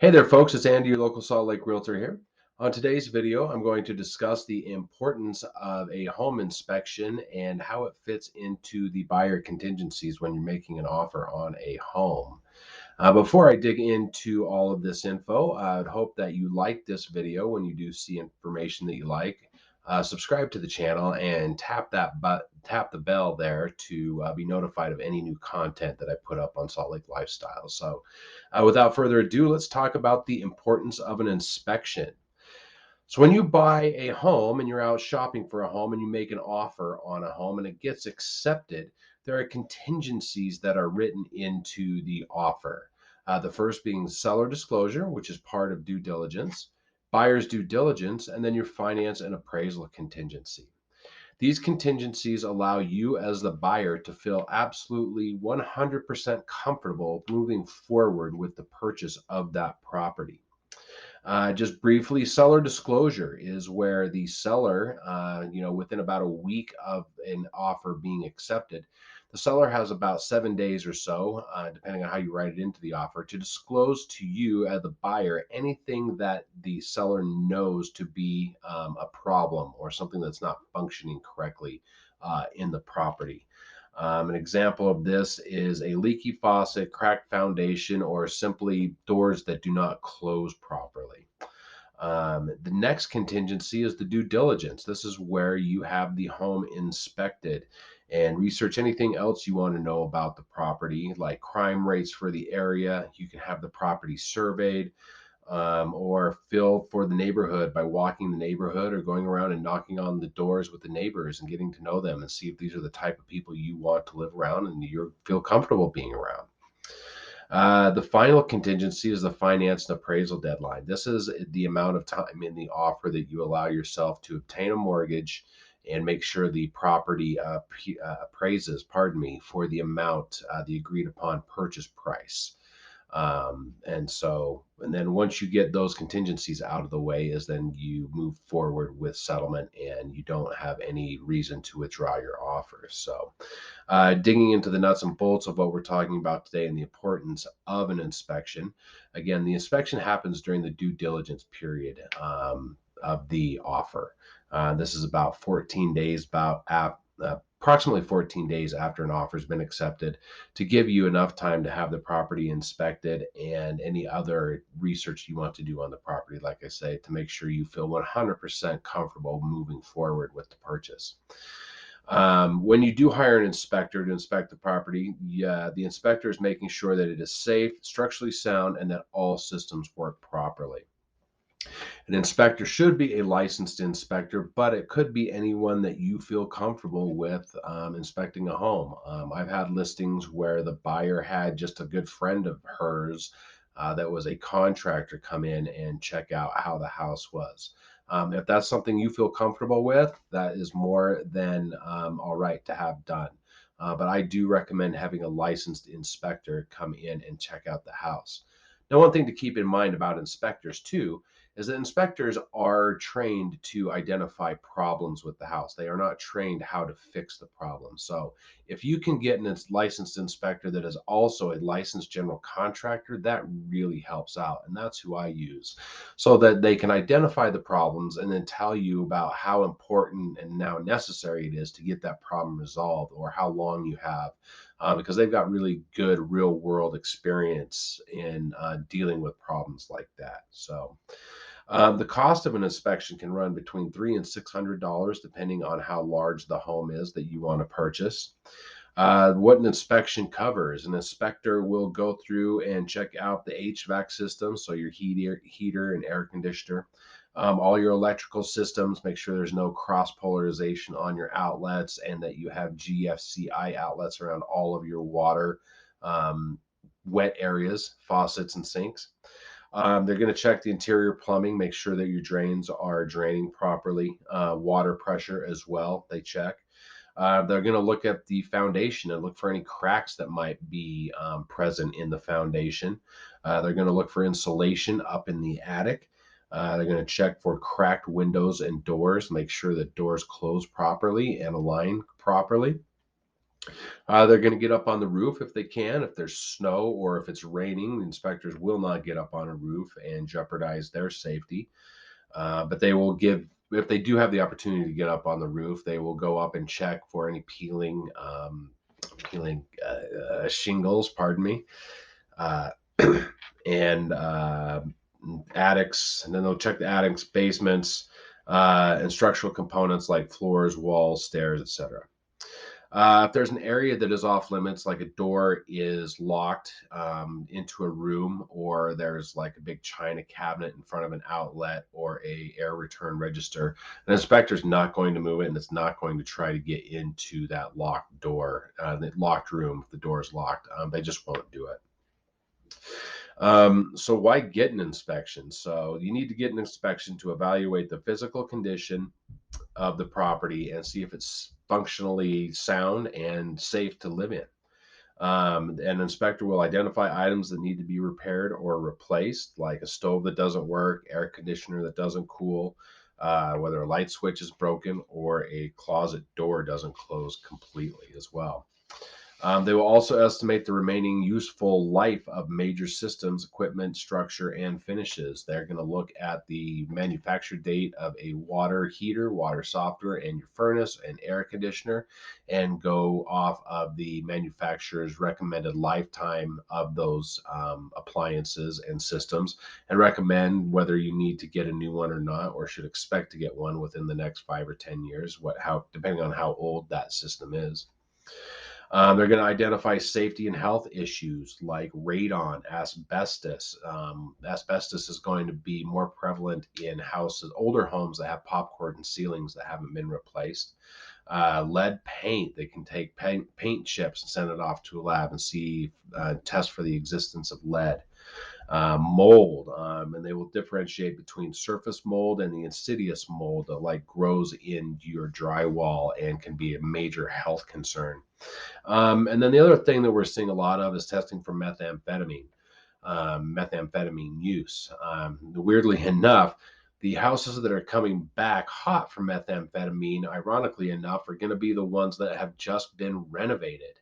Hey there, folks. It's Andy, your local Salt Lake Realtor here. On today's video, I'm going to discuss the importance of a home inspection and how it fits into the buyer contingencies when you're making an offer on a home. Before I dig into all of this info, I'd hope that you like this video when you do see information that you like. Subscribe to the channel and tap the bell there to be notified of any new content that I put up on Salt Lake Lifestyle. So, without further ado, let's talk about the importance of an inspection. So when you buy a home and you're out shopping for a home and you make an offer on a home and it gets accepted, there are contingencies that are written into the offer. The first being seller disclosure, which is part of due diligence, buyer's due diligence, and then your finance and appraisal contingency. These contingencies allow you as the buyer to feel absolutely 100% comfortable moving forward with the purchase of that property. Just briefly, seller disclosure is where the seller, within about a week of an offer being accepted, the seller has about 7 days or so, depending on how you write it into the offer, to disclose to you as the buyer anything that the seller knows to be a problem or something that's not functioning correctly in the property. An example of this is a leaky faucet, cracked foundation, or simply doors that do not close properly. The next contingency is the due diligence. This is where you have the home inspected and research anything else you want to know about the property, like crime rates for the area. You can have the property surveyed, or feel for the neighborhood by walking the neighborhood or going around and knocking on the doors with the neighbors and getting to know them and see if these are the type of people you want to live around and you feel comfortable being around. The final contingency is the finance and appraisal deadline. This is the amount of time in the offer that you allow yourself to obtain a mortgage and make sure the property appraises, for the amount, the agreed upon purchase price. And then once you get those contingencies out of the way, is then you move forward with settlement and you don't have any reason to withdraw your offer. So, digging into the nuts and bolts of what we're talking about today and the importance of an inspection. Again, the inspection happens during the due diligence period of the offer. This is about 14 days, approximately 14 days after an offer has been accepted, to give you enough time to have the property inspected and any other research you want to do on the property, like I say, to make sure you feel 100% comfortable moving forward with the purchase. When you do hire an inspector to inspect the property, the inspector is making sure that it is safe, structurally sound, and that all systems work properly. An inspector should be a licensed inspector, but it could be anyone that you feel comfortable with inspecting a home. I've had listings where the buyer had just a good friend of hers that was a contractor come in and check out how the house was. If that's something you feel comfortable with, that is more than all right to have done. But I do recommend having a licensed inspector come in and check out the house. Now, one thing to keep in mind about inspectors too is that inspectors are trained to identify problems with the house. They are not trained how to fix the problem. So if you can get a licensed inspector that is also a licensed general contractor, that really helps out. And that's who I use, so that they can identify the problems and then tell you about how important and now necessary it is to get that problem resolved, or how long you have, because they've got really good real world experience in dealing with problems like that. So the cost of an inspection can run between $300 and $600, depending on how large the home is that you want to purchase. What an inspection covers: an inspector will go through and check out the HVAC system, so your heater and air conditioner, all your electrical systems, make sure there's no cross polarization on your outlets, and that you have GFCI outlets around all of your water wet areas, faucets, and sinks. They're going to check the interior plumbing, make sure that your drains are draining properly. Water pressure as well, they check. They're going to look at the foundation and look for any cracks that might be present in the foundation. They're going to look for insulation up in the attic. They're going to check for cracked windows and doors, make sure that doors close properly and align properly. They're going to get up on the roof if they can. If there's snow or if it's raining, the inspectors will not get up on a roof and jeopardize their safety. But they will give, if they do have the opportunity to get up on the roof, they will go up and check for any peeling shingles, pardon me, uh, and attics, and then they'll check the attics, basements, and structural components like floors, walls, stairs, etc. If there's an area that is off limits, like a door is locked into a room, or there's like a big china cabinet in front of an outlet or a air return register, an inspector's not going to move it, and it's not going to try to get into that locked door, the locked room. If the door is locked, they just won't do it. So why get an inspection? So you need to get an inspection to evaluate the physical condition of the property and see if it's functionally sound and safe to live in. An inspector will identify items that need to be repaired or replaced, like a stove that doesn't work, air conditioner that doesn't cool, whether a light switch is broken or a closet door doesn't close completely as well. They will also estimate the remaining useful life of major systems, equipment, structure, and finishes. They're going to look at the manufacture date of a water heater, water softener, and your furnace and air conditioner, and go off of the manufacturer's recommended lifetime of those appliances and systems, and recommend whether you need to get a new one or not, or should expect to get one within the next 5 or 10 years, depending on how old that system is. They're going to identify safety and health issues like radon, asbestos. Asbestos is going to be more prevalent in houses, older homes that have popcorn ceilings that haven't been replaced. Lead paint, they can take paint chips and send it off to a lab and test for the existence of lead. Mold, and they will differentiate between surface mold and the insidious mold that like grows in your drywall and can be a major health concern. And then the other thing that we're seeing a lot of is testing for methamphetamine use. Weirdly enough, the houses that are coming back hot from methamphetamine, ironically enough, are going to be the ones that have just been renovated.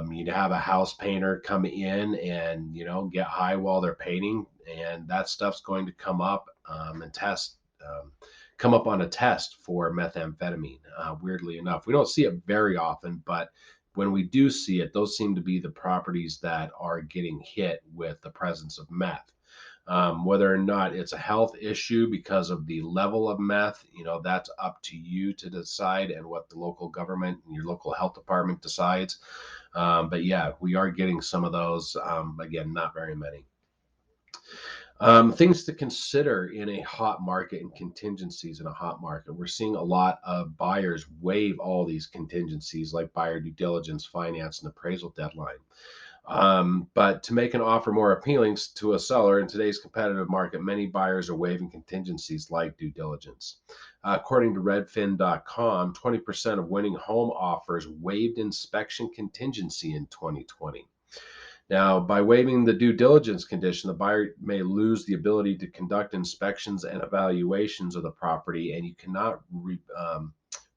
You'd have a house painter come in and get high while they're painting, and that stuff's going to come up and come up on a test for methamphetamine. Weirdly enough, we don't see it very often, but when we do see it, those seem to be the properties that are getting hit with the presence of meth. Whether or not it's a health issue because of the level of meth, that's up to you to decide and what the local government and your local health department decides. But yeah, we are getting some of those. Again, not very many. Things to consider in a hot market and contingencies in a hot market. We're seeing a lot of buyers waive all these contingencies like buyer due diligence, finance, and appraisal deadline. But to make an offer more appealing to a seller in today's competitive market, many buyers are waiving contingencies like due diligence. According to redfin.com, 20% of winning home offers waived inspection contingency in 2020. Now, by waiving the due diligence condition, the buyer may lose the ability to conduct inspections and evaluations of the property, and you cannot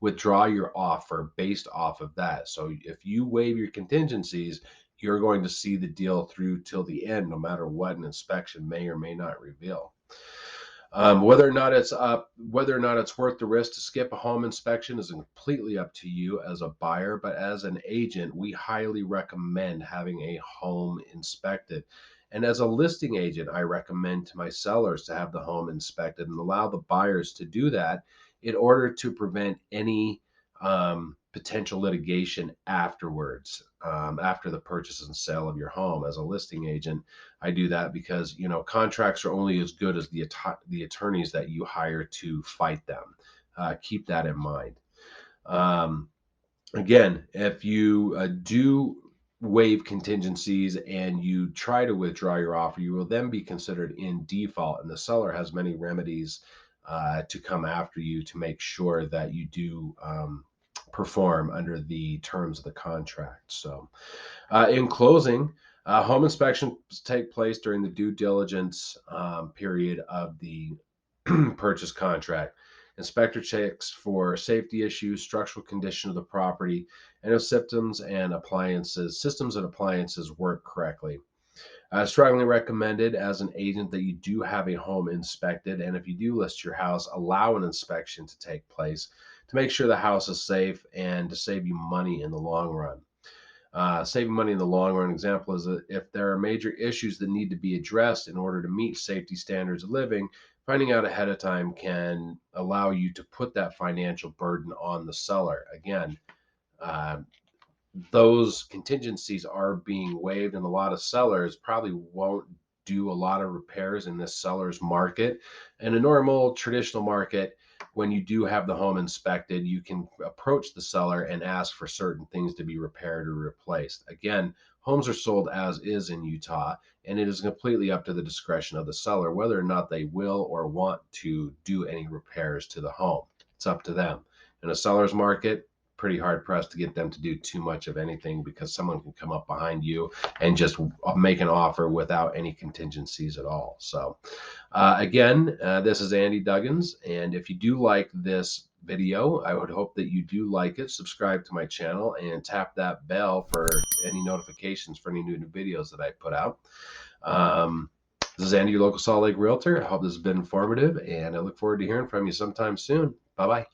withdraw your offer based off of that. So if you waive your contingencies, you're going to see the deal through till the end, no matter what an inspection may or may not reveal. Whether or not it's worth the risk to skip a home inspection is completely up to you as a buyer. But as an agent, we highly recommend having a home inspected. And as a listing agent, I recommend to my sellers to have the home inspected and allow the buyers to do that in order to prevent any potential litigation afterwards, after the purchase and sale of your home. As a listing agent, I do that because contracts are only as good as the attorneys that you hire to fight them. Keep that in mind. Um, Again, if you do waive contingencies and you try to withdraw your offer, you will then be considered in default, and the seller has many remedies to come after you to make sure that you do perform under the terms of the contract. So, in closing, home inspections take place during the due diligence period of the purchase contract. Inspector checks for safety issues, structural condition of the property, and if systems and appliances work correctly. Strongly recommended as an agent that you do have a home inspected, and if you do list your house, allow an inspection to take place to make sure the house is safe and to save you money in the long run. Saving money in the long run example is that if there are major issues that need to be addressed in order to meet safety standards of living, finding out ahead of time can allow you to put that financial burden on the seller. Again, uh, those contingencies are being waived, and a lot of sellers probably won't do a lot of repairs in this seller's market. In a normal traditional market, when you do have the home inspected, you can approach the seller and ask for certain things to be repaired or replaced. Again, homes are sold as is in Utah, and it is completely up to the discretion of the seller whether or not they will or want to do any repairs to the home. It's up to them. In a seller's market, pretty hard pressed to get them to do too much of anything, because someone can come up behind you and just make an offer without any contingencies at all. So again, this is Andy Duggins, and if you do like this video, I would hope that you do like it, subscribe to my channel, and tap that bell for any notifications for any new videos that I put out. This is Andy, your local Salt Lake Realtor. I hope this has been informative, and I look forward to hearing from you sometime soon. Bye-bye.